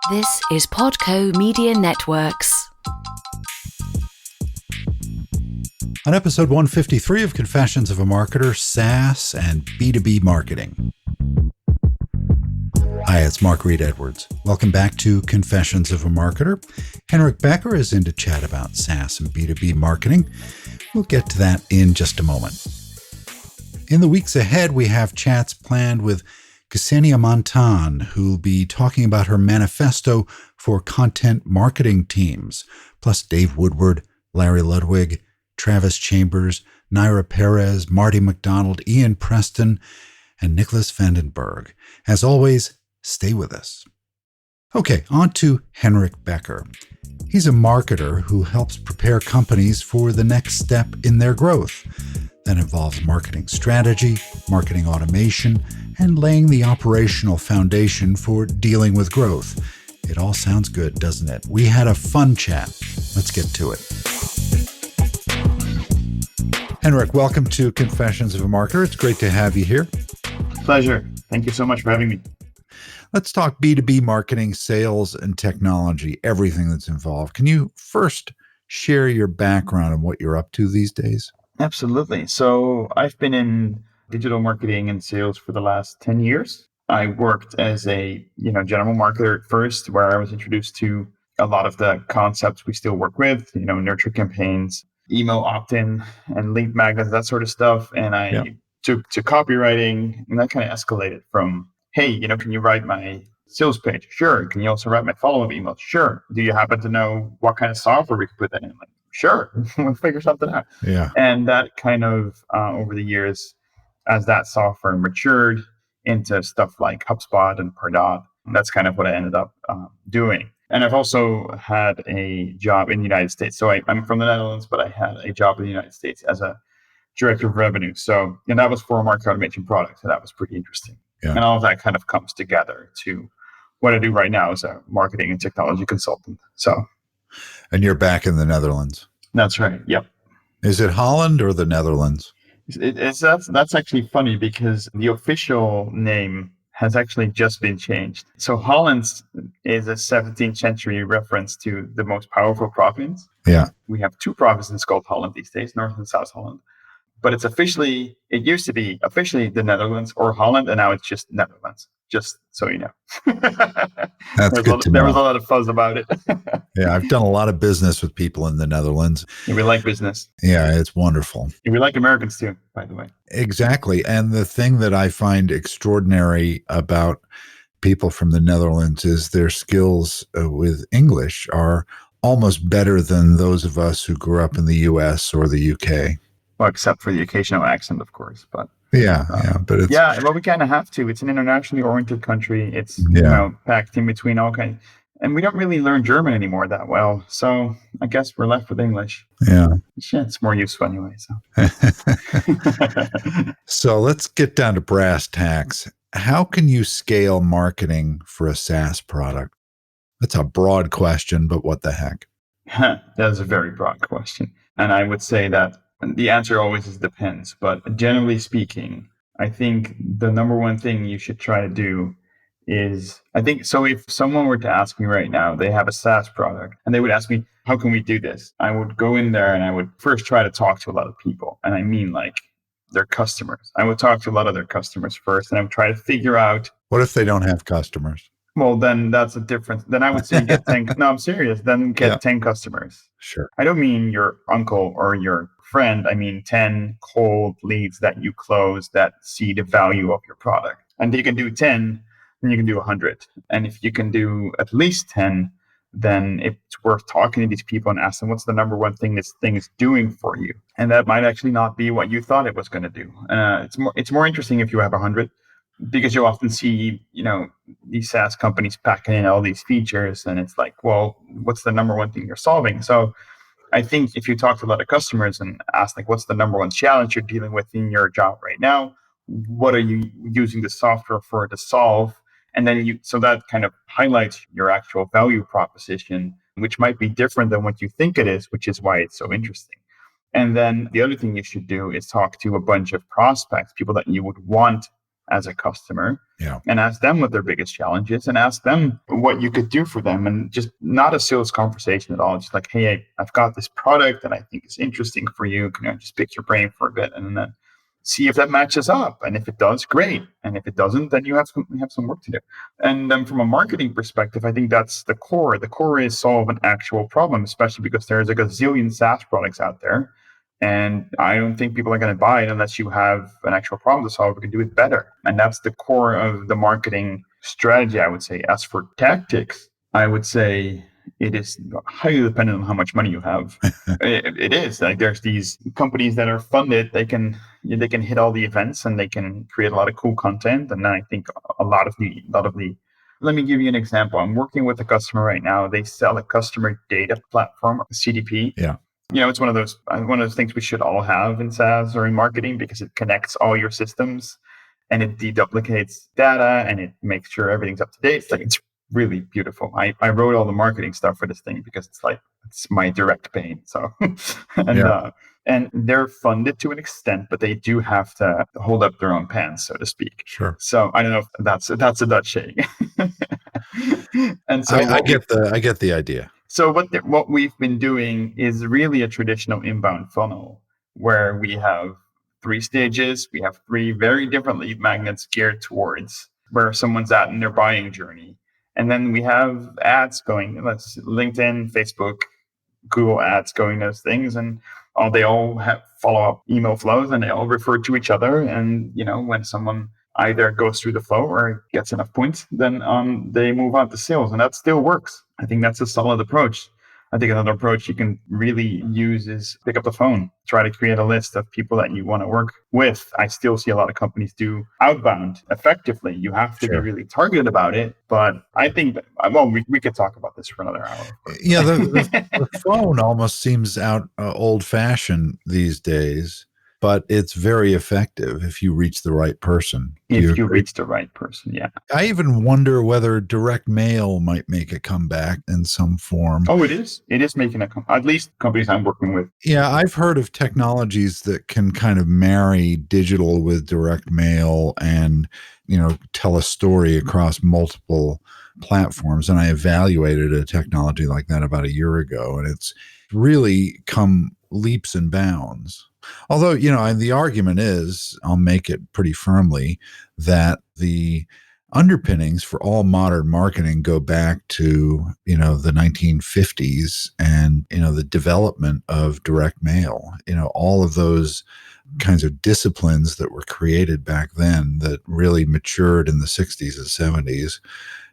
This is Podco Media Networks. On episode 153 of Confessions of a Marketer, SaaS and B2B Marketing. Hi, it's Mark Reed Edwards. Welcome back to Confessions of a Marketer. Henrik Becker is in to chat about SaaS and B2B marketing. We'll get to that in just a moment. In the weeks ahead, we have chats planned with Ksenia Montan, who'll be talking about her manifesto for content marketing teams, plus Dave Woodward, Larry Ludwig, Travis Chambers, Naira Perez, Marty McDonald, Ian Preston, and Nicholas Vandenberg. As always, stay with us. Okay, on to Henrik Becker. He's a marketer who helps prepare companies for the next step in their growth. That involves marketing strategy, marketing automation, and laying the operational foundation for dealing with growth. It all sounds good, doesn't it? We had a fun chat. Let's get to it. Henrik, welcome to Confessions of a Marketer. It's great to have you here. Pleasure. Thank you so much for having me. Let's talk B2B marketing, sales, and technology, everything that's involved. Can you first share your background and what you're up to these days? Absolutely. So I've been in digital marketing and sales for the last 10 years. I worked as a general marketer at first, where I was introduced to a lot of the concepts we still work with, nurture campaigns, email opt-in and lead magnets, that sort of stuff. And I took to copywriting, and that kind of escalated from, hey, can you write my sales page? Sure. Can you also write my follow-up email? Sure. Do you happen to know what kind of software we could put that in? Like, sure, we'll figure something out. Yeah. And that kind of, over the years, as that software matured into stuff like HubSpot and Pardot, that's kind of what I ended up doing. And I've also had a job in the United States. So I'm from the Netherlands, but I had a job in the United States as a director of revenue. So, and that was for a market automation product. So that was pretty interesting. Yeah. And all of that kind of comes together to what I do right now as a marketing and technology consultant. So. And you're back in the Netherlands. That's right. Yep. Is it Holland or the Netherlands? That's actually funny because the official name has actually just been changed. So Holland is a 17th century reference to the most powerful province. Yeah. We have two provinces called Holland these days, North and South Holland. But it used to be officially the Netherlands or Holland, and now it's just Netherlands, just so you know. That's good to know. There was a lot of fuzz about it. Yeah, I've done a lot of business with people in the Netherlands. We like business. Yeah, it's wonderful. We like Americans too, by the way. Exactly. And the thing that I find extraordinary about people from the Netherlands is their skills with English are almost better than those of us who grew up in the US or the UK. Well, except for the occasional accent, of course, but but it's well, we kind of have to. It's an internationally oriented country. It's packed in between all kinds, and we don't really learn German anymore that well. So I guess we're left with English. Yeah, it's more useful anyway. So, so let's get down to brass tacks. How can you scale marketing for a SaaS product? That's a broad question, but what the heck? That is a very broad question, and I would say that. The answer always is depends, but generally speaking, I think the number one thing you should try to do is, if someone were to ask me right now, they have a SaaS product and they would ask me, how can we do this? I would go in there and I would first try to talk to a lot of people. And I mean like their customers. I would talk to a lot of their customers first and I would try to figure out. What if they don't have customers? Well, then that's a difference. Then I would say get 10. No, I'm serious. Then get 10 customers. Sure. I don't mean your uncle or your friend. I mean 10 cold leads that you close that see the value of your product. And if you can do 10, then you can do 100. And if you can do at least 10, then it's worth talking to these people and ask them, what's the number one thing this thing is doing for you? And that might actually not be what you thought it was going to do. It's more interesting if you have 100. Because you often see, these SaaS companies packing in all these features and it's like, well, what's the number one thing you're solving? So I think if you talk to a lot of customers and ask like, what's the number one challenge you're dealing with in your job right now? What are you using the software for to solve? And then so that kind of highlights your actual value proposition, which might be different than what you think it is, which is why it's so interesting. And then the other thing you should do is talk to a bunch of prospects, people that you would want as a customer, Yeah. and ask them what their biggest challenge is, and ask them what you could do for them. And just not a sales conversation at all. Just like, hey, I've got this product that I think is interesting for you. Can I just pick your brain for a bit? And then see if that matches up. And if it does, great. And if it doesn't, then you have some work to do. And then from a marketing perspective, I think that's the core. The core is solve an actual problem, especially because there's like a zillion SaaS products out there. And I don't think people are going to buy it unless you have an actual problem to solve. We can do it better. And that's the core of the marketing strategy, I would say. As for tactics, I would say it is highly dependent on how much money you have. It is like there's these companies that are funded. They can hit all the events and they can create a lot of cool content. And I think a lot of the let me give you an example. I'm working with a customer right now. They sell a customer data platform, CDP. Yeah. It's one of those things we should all have in SaaS or in marketing, because it connects all your systems and it deduplicates data and it makes sure everything's up to date. It's really beautiful. I wrote all the marketing stuff for this thing because it's my direct pain. So, and they're funded to an extent, but they do have to hold up their own pants, so to speak. Sure. So I don't know if that's a Dutch saying. And so I get the idea. So what we've been doing is really a traditional inbound funnel where we have 3 stages. We have 3 very different lead magnets geared towards where someone's at in their buying journey. And then we have ads going, LinkedIn, Facebook, Google ads going, those things. And they all have follow-up email flows and they all refer to each other. And, when someone either goes through the flow or gets enough points, then they move on to sales. And that still works. I think that's a solid approach. I think another approach you can really use is pick up the phone, try to create a list of people that you want to work with. I still see a lot of companies do outbound effectively. You have to be really targeted about it. But I think, we could talk about this for another hour. Yeah, the phone almost seems old-fashioned these days, but it's very effective if you reach the right person. If you reach the right person, yeah. I even wonder whether direct mail might make a comeback in some form. Oh, it is. It is making at least companies I'm working with. Yeah, I've heard of technologies that can kind of marry digital with direct mail and, tell a story across multiple platforms. And I evaluated a technology like that about a year ago, and it's really come leaps and bounds. Although, the argument is, I'll make it pretty firmly, that the underpinnings for all modern marketing go back to, the 1950s and, the development of direct mail. All of those kinds of disciplines that were created back then that really matured in the 60s and 70s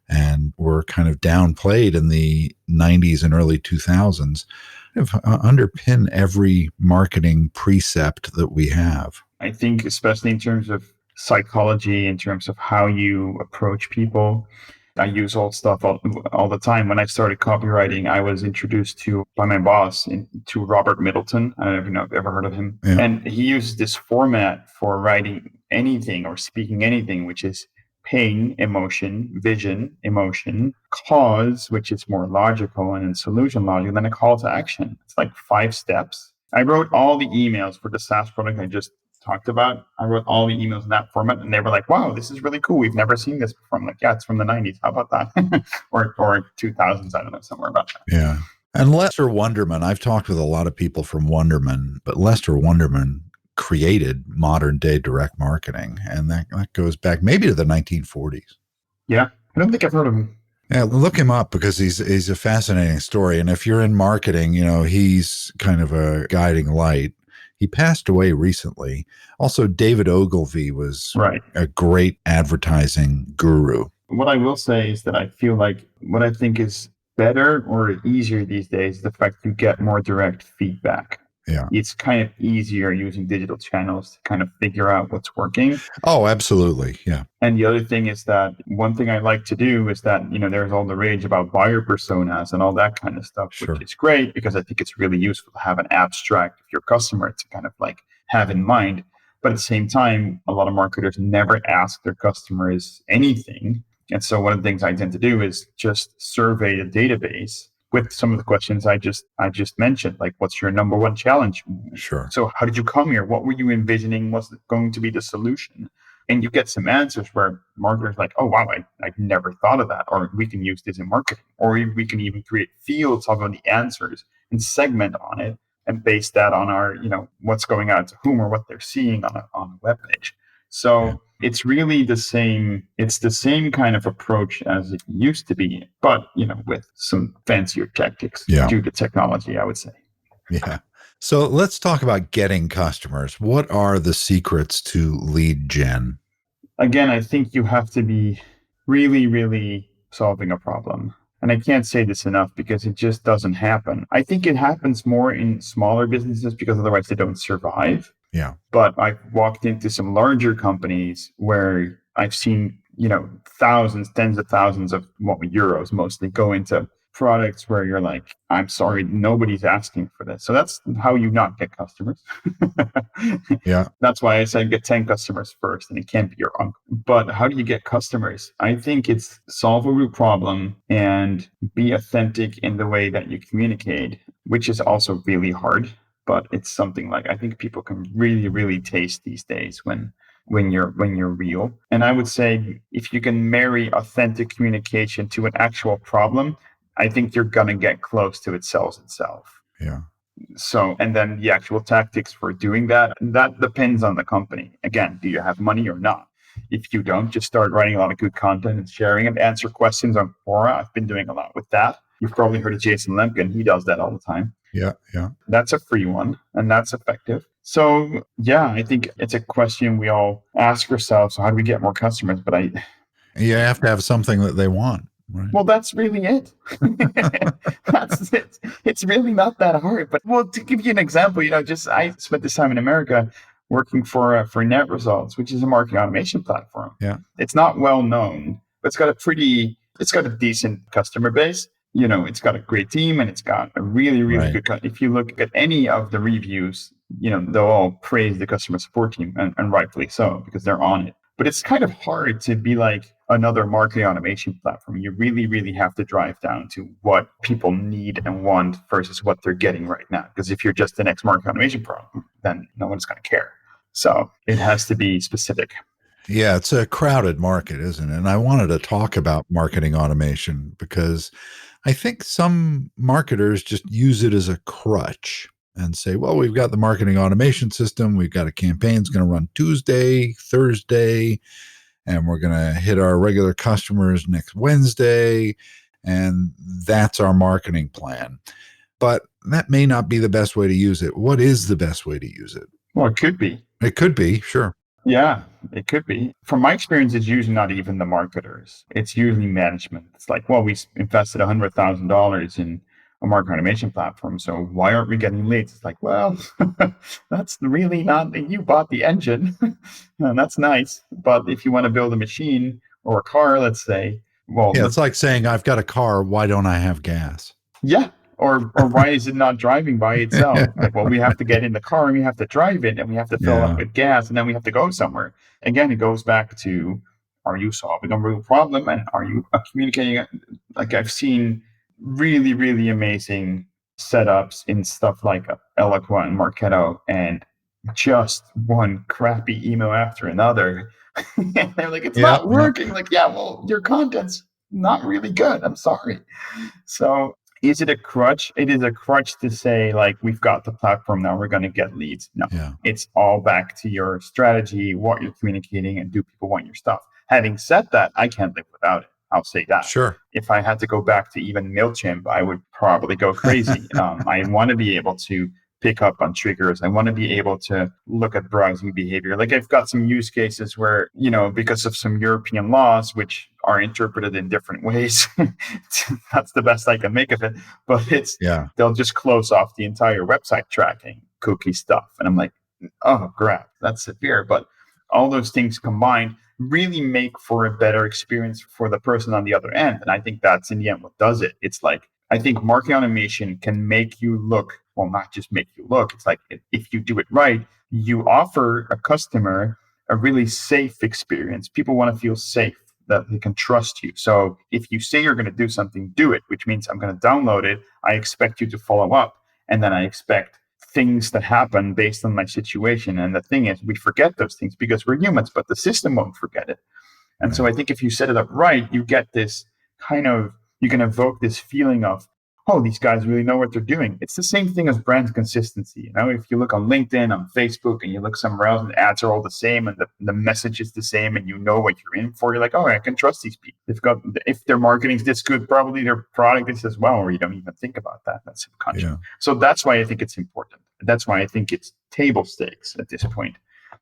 and were kind of downplayed in the 90s and early 2000s. Underpin every marketing precept that we have. I think especially in terms of psychology, in terms of how you approach people, I use old stuff all the time. When I started copywriting, I was introduced by my boss to Robert Middleton. I don't know if you've ever heard of him. Yeah. And he uses this format for writing anything or speaking anything, which is pain, emotion, vision, emotion, cause, which is more logical, and then solution logic, and then a call to action. It's like 5 steps. I wrote all the emails for the SaaS product I just talked about. I wrote all the emails in that format, and they were like, wow, this is really cool. We've never seen this before. I'm like, yeah, it's from the 90s. How about that? or 2000s, I don't know, somewhere about that. Yeah. And Lester Wunderman, I've talked with a lot of people from Wunderman, but Lester Wunderman created modern day direct marketing. And that goes back maybe to the 1940s. Yeah. I don't think I've heard of him. Yeah, look him up because he's a fascinating story. And if you're in marketing, he's kind of a guiding light. He passed away recently. Also, David Ogilvy was a great advertising guru. What I will say is that I feel like what I think is better or easier these days is the fact you get more direct feedback. Yeah. It's kind of easier using digital channels to kind of figure out what's working. Oh, absolutely. Yeah. And the other thing is that one thing I like to do is that, there's all the rage about buyer personas and all that kind of stuff, which is great because I think it's really useful to have an abstract of your customer to kind of like have in mind. But at the same time, a lot of marketers never ask their customers anything. And so one of the things I tend to do is just survey the database with some of the questions I just mentioned, like what's your number one challenge? Sure. So how did you come here? What were you envisioning was going to be the solution? And you get some answers where marketers are like, oh, wow, I never thought of that. Or we can use this in marketing. Or we can even create fields of the answers and segment on it and base that on our, what's going out to whom or what they're seeing on a web page. So it's really the same. It's the same kind of approach as it used to be, but, with some fancier tactics due to technology, I would say. Yeah. So let's talk about getting customers. What are the secrets to lead gen? Again, I think you have to be really, really solving a problem. And I can't say this enough because it just doesn't happen. I think it happens more in smaller businesses because otherwise they don't survive. Yeah. But I've walked into some larger companies where I've seen, thousands, tens of thousands of euros mostly go into products where you're like, I'm sorry, nobody's asking for this. So that's how you not get customers. Yeah. That's why I said get 10 customers first, and it can't be your uncle. But how do you get customers? I think it's solve a root problem and be authentic in the way that you communicate, which is also really hard. But it's something like I think people can really, really taste these days when you're real. And I would say if you can marry authentic communication to an actual problem, I think you're gonna get close to it sells itself. Yeah. So, and then the actual tactics for doing that depends on the company. Again, do you have money or not? If you don't, just start writing a lot of good content and sharing it. Answer questions on Quora. I've been doing a lot with that. You've probably heard of Jason Lemkin. He does that all the time. Yeah. Yeah. That's a free one, and that's effective. So, yeah, I think it's a question we all ask ourselves. So how do we get more customers? But you have to have something that they want. Right. Well, that's really it. That's it. It's really not that hard. But to give you an example, I spent this time in America working for Net Results, which is a marketing automation platform. Yeah. It's not well known, but it's got a decent customer base. It's got a great team and it's got a really, really good if you look at any of the reviews, they'll all praise the customer support team and rightfully so because they're on it. But it's kind of hard to be like another marketing automation platform. You really, really have to drive down to what people need and want versus what they're getting right now. Because if you're just the next marketing automation problem, then no one's going to care. So it has to be specific. Yeah, it's a crowded market, isn't it? And I wanted to talk about marketing automation because I think some marketers just use it as a crutch and say, well, we've got the marketing automation system. We've got a campaign that's going to run Tuesday, Thursday, and we're going to hit our regular customers next Wednesday. And that's our marketing plan. But that may not be the best way to use it. What is the best way to use it? Well, it could be. It could be, sure. Yeah, it could be. From my experience, it's usually not even the marketers. It's usually management. It's like, well, we invested $100,000 in a marketing automation platform. So why aren't we getting leads? It's like, well, that's really not, you bought the engine. And that's nice. But if you want to build a machine or a car, let's say, well, yeah, it's like saying, I've got a car. Why don't I have gas? Yeah. Or why is it not driving by itself? Like, well, we have to get in the car and we have to drive it and we have to fill up with gas and then we have to go somewhere. Again, it goes back to, are you solving a real problem and are you communicating? Like I've seen really, really amazing setups in stuff like Eloqua and Marketo and just one crappy email after another. And they're like, it's not working. Like, yeah, well, your content's not really good. I'm sorry. So is it a crutch? It is a crutch to say, like, we've got the platform now, we're going to get leads. No, It's all back to your strategy, what you're communicating, and do people want your stuff? Having said that, I can't live without it. I'll say that. Sure. If I had to go back to even MailChimp, I would probably go crazy. I want to be able to pick up on triggers. I want to be able to look at browsing behavior. Like I've got some use cases where, because of some European laws, which are interpreted in different ways, that's the best I can make of it. But they'll just close off the entire website tracking cookie stuff. And I'm like, oh, crap, that's severe. But all those things combined really make for a better experience for the person on the other end. And I think that's in the end what does it. It's like, I think marketing automation can make you look, well, not just make you look. It's like if you do it right, you offer a customer a really safe experience. People want to feel safe, that they can trust you. So if you say you're going to do something, do it, which means I'm going to download it. I expect you to follow up. And then I expect things that happen based on my situation. And the thing is, we forget those things because we're humans, but the system won't forget it. And so I think if you set it up right, you get this you can evoke this feeling of, oh, these guys really know what they're doing. It's the same thing as brand consistency. If you look on LinkedIn, on Facebook, and you look somewhere else, and the ads are all the same, and the message is the same, and you know what you're in for. You're like, oh, I can trust these people. If their marketing's this good, probably their product is as well, or you don't even think about that. That's subconscious. Yeah. So that's why I think it's important. That's why I think it's table stakes at this point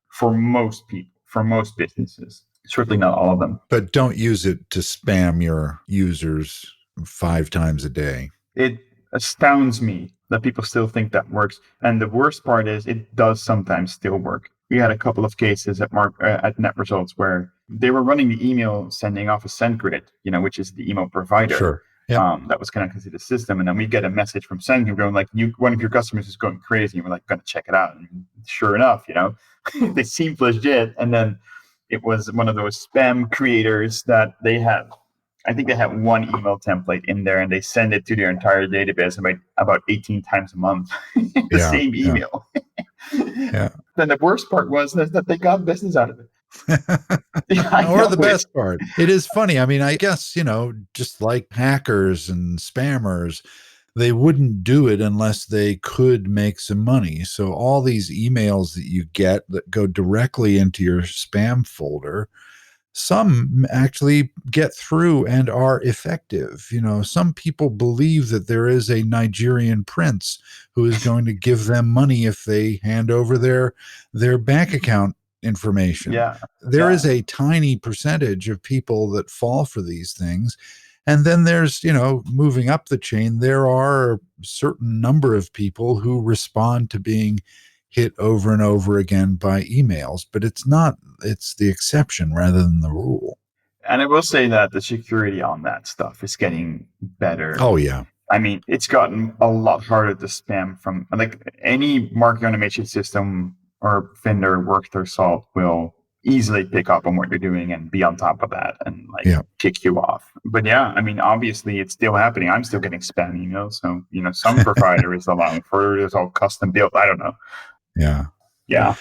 for most people, for most businesses. Certainly not all of them. But don't use it to spam your users 5 times a day. It astounds me that people still think that works. And the worst part is it does sometimes still work. We had a couple of cases at Net Results where they were running the email sending off a SendGrid, which is the email provider. Sure. Yep. That was connected to the system. And then we get a message from SendGrid going like, one of your customers is going crazy. And we're like, going to check it out. And sure enough, they seem legit. And then it was one of those spam creators that they had. I think they had one email template in there, and they send it to their entire database about 18 times a month. Same email. Yeah. Then the worst part was that they got business out of it. Or the best part. It is funny. I mean, I guess, just like hackers and spammers, they wouldn't do it unless they could make some money. So all these emails that you get that go directly into your spam folder, some actually get through and are effective. Some people believe that there is a Nigerian prince who is going to give them money if they hand over their bank account information. Yeah. There is a tiny percentage of people that fall for these things. And then there's, moving up the chain, there are a certain number of people who respond to being hit over and over again by emails, but it's the exception rather than the rule. And I will say that the security on that stuff is getting better. Oh, yeah. I mean, it's gotten a lot harder to spam from, like, any marketing automation system or vendor worth their salt will easily pick up on what you're doing and be on top of that and kick you off. But yeah, I mean, obviously it's still happening. I'm still getting spam emails. So, some provider is allowing for it. It's all custom built. I don't know. Yeah. Yeah.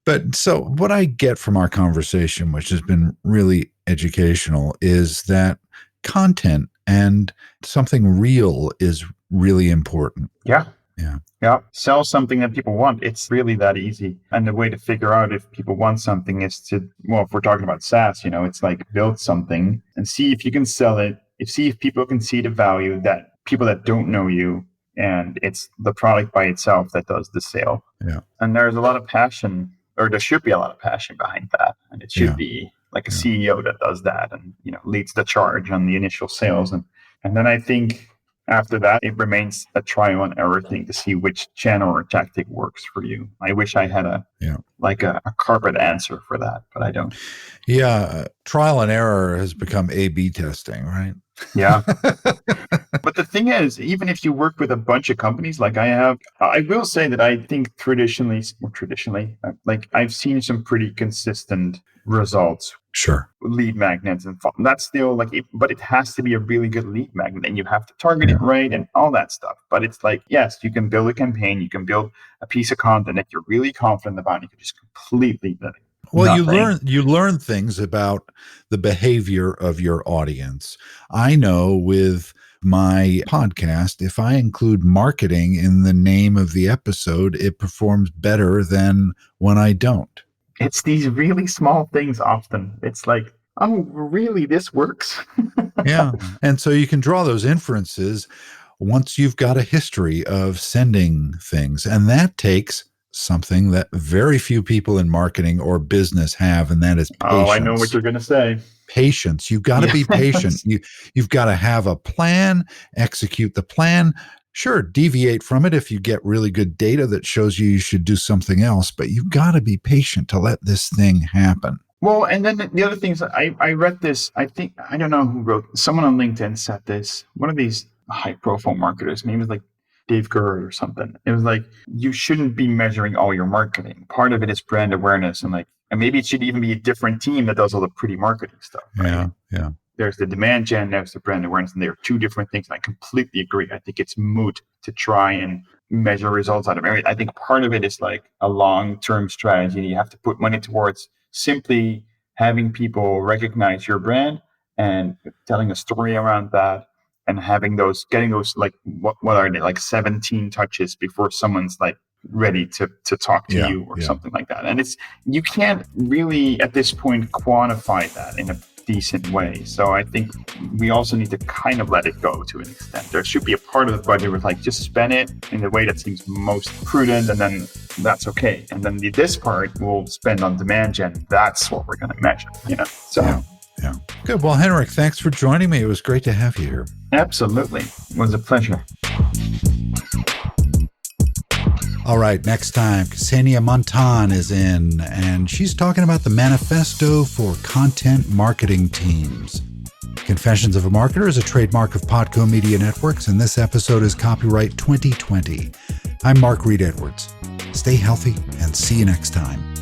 But so what I get from our conversation, which has been really educational, is that content and something real is really important. Yeah. Yeah. Yeah. Sell something that people want. It's really that easy. And the way to figure out if people want something is to, if we're talking about SaaS, it's like build something and see if you can sell it. See if people can see the value that people that don't know you, and it's the product by itself that does the sale. Yeah. And there's a lot of passion, or there should be a lot of passion behind that. And it should be like a CEO that does that and, leads the charge on the initial sales. And then I think after that, it remains a trial and error thing to see which channel or tactic works for you. I wish I had a carpet answer for that, but I don't. Yeah. Trial and error has become A/B testing, right? Yeah. But the thing is, even if you work with a bunch of companies like I have, I will say that I think traditionally, like I've seen some pretty consistent results. Sure. Lead magnets and that's still but it has to be a really good lead magnet and you have to target it right and all that stuff. But it's like, yes, you can build a campaign, you can build a piece of content that you're really confident about. You can just completely Well, you learn things about the behavior of your audience. I know with my podcast, if I include marketing in the name of the episode, it performs better than when I don't. It's these really small things often. It's like, oh, really, this works? Yeah. And so you can draw those inferences once you've got a history of sending things. And that takes something that very few people in marketing or business have, and that is patience. Oh, I know what you're going to say. Patience. You've got to be patient. You've got to have a plan, execute the plan. Sure, deviate from it if you get really good data that shows you should do something else, but you've got to be patient to let this thing happen. Well, and then the other things, I read this, I don't know who wrote, someone on LinkedIn said this, one of these high-profile marketers, maybe it was like Dave Gurr or something. It was like, you shouldn't be measuring all your marketing. Part of it is brand awareness, and maybe it should even be a different team that does all the pretty marketing stuff. Right? Yeah. There's the demand gen, there's the brand awareness, and they're two different things. And I completely agree. I think it's moot to try and measure results out of it. I think part of it is like a long-term strategy. You have to put money towards simply having people recognize your brand and telling a story around that, and getting those like what are they, like 17 touches before someone's like ready to talk to you or something like that. And you can't really at this point quantify that in a decent way. So I think we also need to kind of let it go to an extent. There should be a part of the budget where like just spend it in the way that seems most prudent, and then that's okay. And then this part we'll spend on demand gen. That's what we're going to measure, So yeah. Good. Well, Henrik, thanks for joining me. It was great to have you here. Absolutely. It was a pleasure. All right, next time, Ksenia Montan is in, and she's talking about the manifesto for content marketing teams. Confessions of a Marketer is a trademark of Podco Media Networks, and this episode is copyright 2020. I'm Mark Reed Edwards. Stay healthy and see you next time.